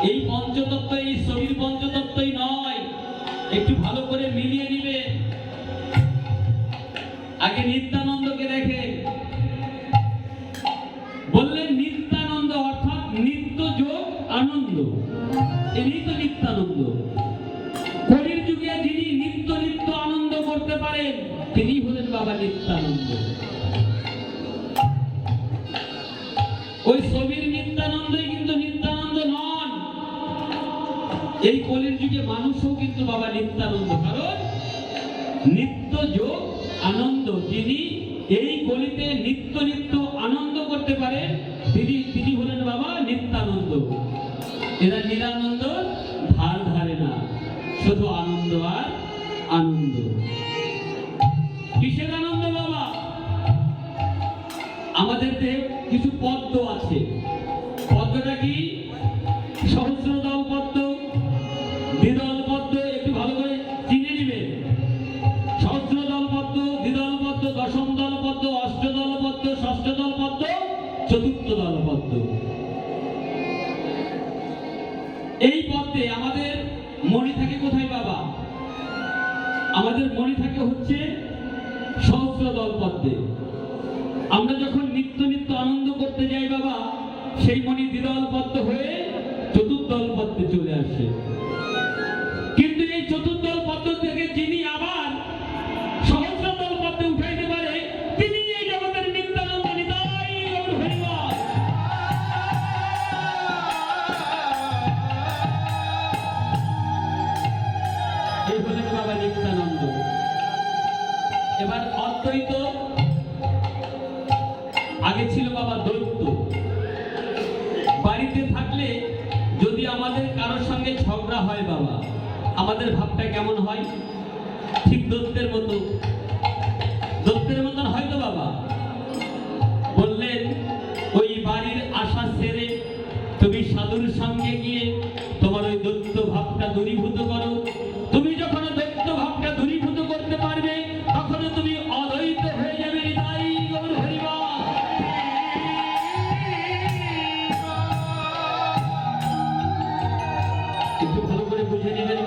এই পঞ্চতত্ত্ব এই শরীর পঞ্চতত্ত্বই নয়, একটু ভালো করে মিলিয়ে নিবে। আগে নিত্যানন্দকে দেখে বললেন নিত্যানন্দ অর্থাৎ নিত্য যোগ আনন্দ, এই তো নিত্যানন্দ। কলির যুগে যিনি নিত্য নিত্য আনন্দ করতে পারেন তিনি হলেন বাবা নিত্যানন্দ। ওই ছবির নিত্যানন্দই কিন্তু নিত্যানন্দ নন। এই কলির যুগে মানুষও কিন্তু বাবা নিত্যানন্দ, কারণ নিত্য যোগ আনন্দ যিনি এই কলিতে নিত্য নিত্য আনন্দ করতে পারেন তিনি হলেন বাবা নিত্যানন্দ। এরা নিরানন্দ ধার ধারে না, শুধু আনন্দ আর আনন্দ। কিসের আনন্দ বাবা? আমাদের দেহে কিছু পদ্ম আছে। পদ্মটা কি? সহস্রদল পদ্ম, দ্বিদল পদ্ম, একটু ভালো করে চিনে নিবেন। সহস্রদল পদ্ম, দ্বিদল পদ্ম, দশম দল পদ্ম, অষ্টদল পদ্ম, ষষ্ঠ দল পদ্ম, চতুর্থ দল পদ্ম। এই পদ্মে আমাদের মণি থাকে কোথায় বাবা? আমাদের মণি থাকে হচ্ছে সহস্রদল পদ্মে। আমরা যখন নিত্য নিত্য আনন্দ করতে যাই বাবা, সেই মণি দ্বিদল পদ্ম হয়ে চতুর্দল পদ্মে চলে আসে। কিন্তু এই চতুর্দল পদ্ম থেকে যিনি আবার সহস্রদল পদ্মে উঠাইতে পারে তিনি এই জগতের নিত্যানন্দ। নিতাই গৌর হরিবল। এই হলেন বাবা নিত্যানন্দ। এবার অদ্বৈত আগে ছিল বাবা দৈত্য। বাড়িতে থাকলে যদি আমাদের কারোর সঙ্গে ঝগড়া হয় বাবা, আমাদের ভাবটা কেমন হয়? ঠিক দৈত্যের মতো, দৈত্যের মতন হয়তো বাবা। বললেন ওই বাড়ির আশা ছেড়ে তুমি সাধুর সঙ্গে গিয়ে তোমার ওই দৈত্য ভাবটা দূরীভূত করো। তুমি যখন দৈত্য ভাবটা দূরীভূত করতে পারবে তখন তুমি অদ্বৈত হয়ে যাবে। হৃদয় গৌর হরিবল। একটু ভালো করে বুঝে নেবেন